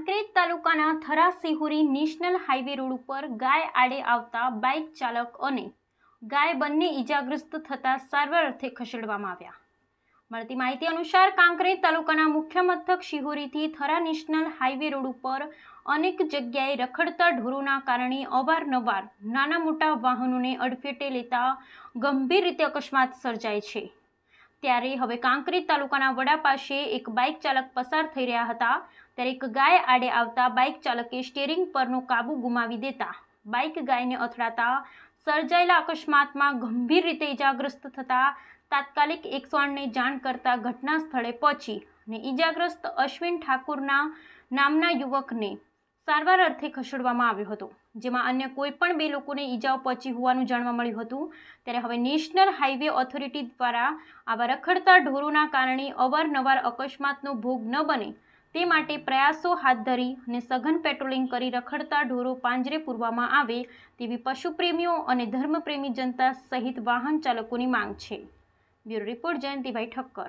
કાંકરેજ તાલુકાના Thara Sihori national highway road ઉપર ગાય આડે આવતા બાઇક ચાલક અને ગાય બંને ઈજાગ્રસ્ત થતા સારવાર અર્થે ખસેડવામાં આવ્યા। મળતી માહિતી અનુસાર કાંકરેજ તાલુકાના મુખ્ય મથક સિહોરીથી થરા નેશનલ હાઈવે રોડ ઉપર અનેક જગ્યાએ રખડતા ઢોરોના કારણે અવારનવાર નાના મોટા વાહનોને અડફેટે લેતા ગંભીર રીતે અકસ્માત સર્જાય છે। ત્યારે હવે કાંકરેજ તાલુકાના વડા પાસે એક બાઇક ચાલક પસાર થઈ રહ્યા હતા ત્યારે એક ગાય આડે આવતા બાઇક ચાલકે સ્ટીયરિંગ પરનો કાબુ ગુમાવી દેતા બાઇક ગાયને અથડાતા સર્જાયેલા અકસ્માતમાં ગંભીર રીતે ઇજાગ્રસ્ત થતા તાત્કાલિક 108ને જાણ કરતા ઘટના સ્થળે પહોંચી અને ઇજાગ્રસ્ત અશ્વિન ઠાકુરના નામના યુવકને સારવાર અર્થે ખસેડવામાં આવ્યો હતો, જેમાં અન્ય કોઈ પણ 2 લોકોને ઈજાઓ પહોંચી હોવાનું જાણવા મળ્યું હતું। ત્યારે હવે નેશનલ હાઈવે ઓથોરિટી દ્વારા આવા રખડતા ઢોરોના કારણે અવારનવાર અકસ્માતનો ભોગ ન બને તે માટે પ્રયાસો હાથ ધરી અને સઘન પેટ્રોલિંગ કરી રખડતા ઢોરો પાંજરે પૂરવામાં આવે તેવી પશુપ્રેમીઓ અને ધર્મપ્રેમી જનતા સહિત વાહન ચાલકોની માંગ છે। Bureau report Jayantibhai Thakkar.